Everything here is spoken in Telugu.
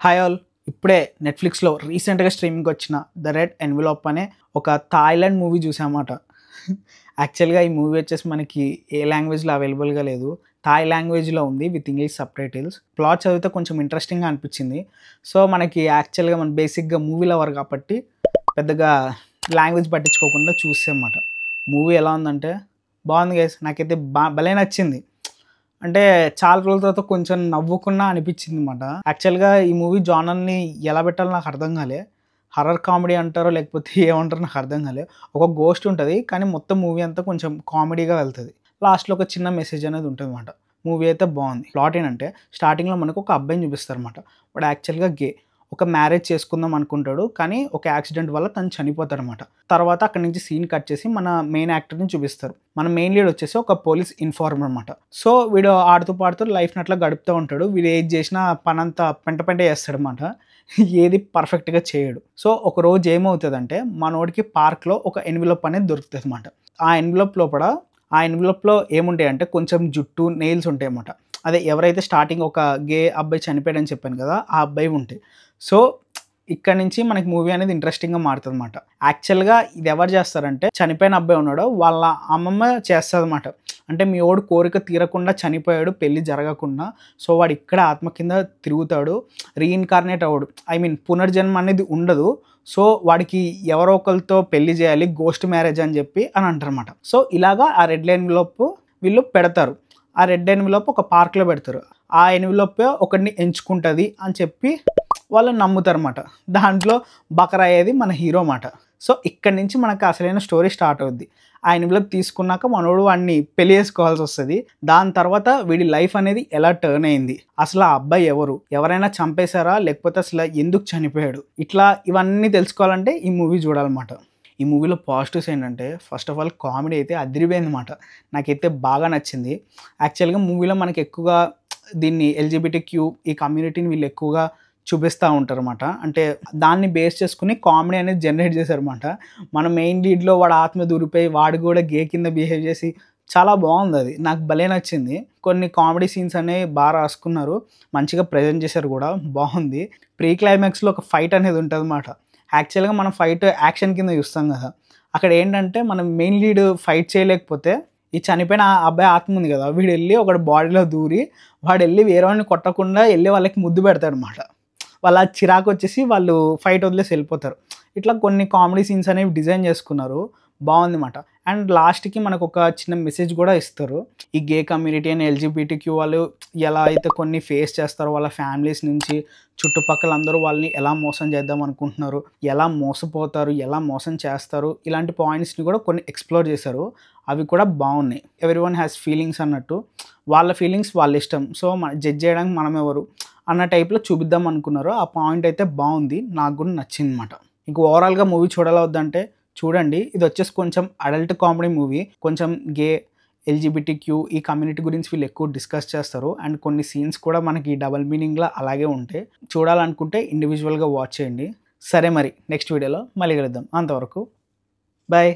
Hi all. ఇప్పుడే నెట్‌ఫ్లిక్స్‌లో రీసెంట్‌గా స్ట్రీమింగ్‌కి వచ్చిన 'ద రెడ్ ఎన్వలప్' అనే ఒక థాయిలాండ్ మూవీ చూసామాట. యాక్చువల్‌గా ఈ మూవీ వచ్చేసి మనకి ఏ లాంగ్వేజ్‌లో అవైలబుల్‌గా లేదు. థాయ్ లాంగ్వేజ్‌లో ఉంది విత్ ఇంగ్లీష్ సబ్‌టైటిల్స్. ప్లాట్ చదివితే కొంచెం ఇంట్రెస్టింగ్‌గా అనిపించింది. సో, మనకి యాక్చువల్‌గా మనం బేసిక్‌గా మూవీ లవర్ కాబట్టి పెద్దగా లాంగ్వేజ్ పట్టించుకోకుండా చూసామాట. మూవీ ఎలా ఉందంటే బాగుంది గైస్. నాకైతే భలే నచ్చింది. అంటే చాలా రోజుల తర్వాత కొంచెం నవ్వుకున్నా అనిపించిందన్నమాట. యాక్చువల్‌గా ఈ మూవీ జానర్‌ని ఎలా పెట్టాలో నాకు అర్థం కాలే. హర్రర్ కామెడీ అంటారో లేకపోతే ఏమంటారో నాకు అర్థం కాలే. ఒక గోస్ట్ ఉంటది. కానీ మొత్తం మూవీ అంతా కొంచెం కామెడీగా వెళ్తది. లాస్ట్‌లో ఒక చిన్న మెసేజ్ అనేది ఉంటదన్నమాట. మూవీ అయితే బాగుంది. ప్లాట్ ఏంటంటే స్టార్టింగ్‌లో మనకు ఒక అబ్బాయిని చూపిస్తారన్నమాట. వాడు యాక్చువల్‌గా గే. ఒక మ్యారేజ్ చేసుకుందాం అనుకుంటాడు. కానీ ఒక యాక్సిడెంట్ వల్ల తను చనిపోతాడనమాట. తర్వాత అక్కడి నుంచి సీన్ కట్ చేసి మన మెయిన్ యాక్టర్‌ని చూపిస్తారు. మన మెయిన్ లీడ్ వచ్చేసి ఒక పోలీస్ ఇన్ఫార్మర్ అనమాట. సో, వీడు ఆడుతూ పాడుతూ లైఫ్‌ని అట్లా గడుపుతూ ఉంటాడు. వీడు ఏది చేసినా పనంతా పెంట పెంట చేస్తాడనమాట. ఏది పర్ఫెక్ట్‌గా చేయడు. సో, ఒకరోజు ఏమవుతదంటే మనోడికి పార్క్‌లో ఒక ఎన్విలప్ అనేది దొరుకుతదనమాట. ఆ ఎన్విలప్‌లో ఏముంటాయంటే కొంచెం జుట్టు, నెయిల్స్ ఉంటాయన్నమాట. అదే ఎవరైతే స్టార్టింగ్ ఒక గే అబ్బాయి చనిపోయాడని చెప్పాను కదా! ఆ అబ్బాయివి ఉంటాయి. సో, ఇక్కడి నుంచి మనకి మూవీ అనేది ఇంట్రెస్టింగ్‌గా మారుతదనమాట. యాక్చువల్‌గా ఇది ఎవరు చేస్తారంటే చనిపోయిన అబ్బాయి ఉన్నాడో వాళ్ళ అమ్మమ్మ చేస్తదనమాట. అంటే మీ వోడు కోరిక తీరకుండా చనిపోయాడు పెళ్లి జరగకుండా. సో, వాడు ఇక్కడే ఆత్మ కింద తిరుగుతాడు. రీఇన్‌కార్నేట్ అవ్వడు. ఐ మీన్ పునర్జన్మ అనేది ఉండదు. సో, వాడికి ఎవరో ఒకళ్ళతో పెళ్లి చేయాలి. గోస్ట్ మ్యారేజ్ అని చెప్పి అని అంటారనమాట. సో, ఇలాగా ఆ రెడ్ ఎన్విలప్ వీళ్ళు పెడతారు. ఆ రెడ్ ఎన్విలప్ ఒక పార్క్‌లో పెడతారు. ఆ ఎన్విలప్ ఒకడిని ఎంచుకుంటది అని చెప్పి వాళ్ళు నమ్ముతారన్నమాట. దాంట్లో బకరా అయ్యేది మన హీరో మాట. సో, ఇక్కడి నుంచి మనకు అసలైన స్టోరీ స్టార్ట్ అవుద్ది. ఆ ఎన్విలప్ తీసుకున్నాక మనోడు వాడిని పెళ్లి చేసుకోవాల్సొస్తది. దాని తర్వాత వీడి లైఫ్ అనేది ఎలా టర్న్ అయింది? అసలు ఆ అబ్బాయి ఎవరు? ఎవరైనా చంపేశారా? లేకపోతే అసలు ఎందుకు చనిపోయాడు? ఇట్లా ఇవన్నీ తెలుసుకోవాలంటే ఈ మూవీ చూడాలన్నమాట. ఈ మూవీలో పాజిటివ్స్ ఏంటంటే ఫస్ట్ ఆఫ్ ఆల్ కామెడీ అయితే అదిరిపోయిందన్నమాట. నాకైతే బాగా నచ్చింది. యాక్చువల్‌గా మూవీలో మనకి ఎక్కువగా దీన్ని ఎల్‌జీబీటీక్యూ ఈ కమ్యూనిటీని వీళ్ళు ఎక్కువగా చూపిస్తా ఉంటారన్నమాట. అంటే దాన్ని బేస్ చేసుకొని కామెడీ అనేది జనరేట్ చేశారన్నమాట. మన మెయిన్ లీడ్‌లో వాడు ఆత్మ దూరిపోయి వాడు కూడా గే కింద బిహేవ్ చేసి చాలా బాగుందది. నాకు భలే నచ్చింది. కొన్ని కామెడీ సీన్స్ అనేవి రాసుకున్నారు. మంచిగా ప్రెజెంట్ చేశారు కూడా బాగుంది. ప్రీ క్లైమాక్స్‌లో ఒక ఫైట్ అనేది ఉంటదన్నమాట. యాక్చువల్‌గా మనం ఫైట్ యాక్షన్ కింద చూస్తాం కదా! అక్కడ ఏంటంటే మనం మెయిన్ లీడ్ ఫైట్ చేయలేకపోతే ఈ చనిపోయిన ఆ అబ్బాయి ఆత్మ ఉంది కదా! వీడెళ్ళి ఒకడి బాడీలో దూరి వాడెళ్ళి వేరే వాడిని కొట్టకుండా ఎళ్ళి వాళ్ళకి ముద్దు పెడతాడనమాట. వాళ్ళ చిరాకొచ్చేసి వాళ్ళు ఫైట్ వదిలేసి వెళ్ళిపోతారు. ఇట్లా కొన్ని కామెడీ సీన్స్ అనేవి డిజైన్ చేసుకున్నారు. బావుంది మాట. అండ్ లాస్ట్‌కి మనకొక చిన్న మెసేజ్ గూడా ఇస్తారు. ఈ గే కమ్యూనిటీ అని ఎల్‌జీబీటీక్యూ వాళ్ళు ఎలా అయితే కొన్ని ఫేస్ చేస్తారో వాళ్ళ ఫ్యామిలీస్ నుంచి చుట్టుపక్కల అందరూ వాళ్ళని ఎలా మోసం చేద్దాం అనుకుంటున్నారు, ఎలా మోసపోతారు, ఎలా మోసం చేస్తారు, ఇలాంటి పాయింట్స్‌ని కూడా కొన్ని ఎక్స్‌ప్లోర్ చేశారు. అవి కూడా బావున్నాయి. ఎవ్రీవన్ హ్యాస్ ఫీలింగ్స్ అన్నట్టు వాళ్ళ ఫీలింగ్స్ వాళ్ళ ఇష్టం. సో, జడ్జ్ చేయడానికి మనమెవరు అన్న టైప్‌లో చూపిద్దాం అనుకున్నారు. ఆ పాయింట్ అయితే బావుంది. నాకు కూడా నచ్చిందన్నమాట. ఇంక ఓవరాల్‌గా మూవీ చూడాలా వద్దంటే చూడండి. ఇదొచ్చేసి కొంచెం అడల్ట్ కామెడీ మూవీ. కొంచెం గే, ఎల్‌జీబీటీక్యూ ఈ కమ్యూనిటీ గురించి వీళ్ళు ఎక్కువ డిస్కస్ చేస్తారు. అండ్ కొన్ని సీన్స్ కూడా మనకి డబుల్ మీనింగ్‌లా అలాగే ఉంటాయి. చూడాలనుకుంటే ఇండివిజువల్‌గా వాచ్ చేయండి. సరే మరి నెక్స్ట్ వీడియోలో మళ్ళీ కలుద్దాం. అంతవరకు బాయ్.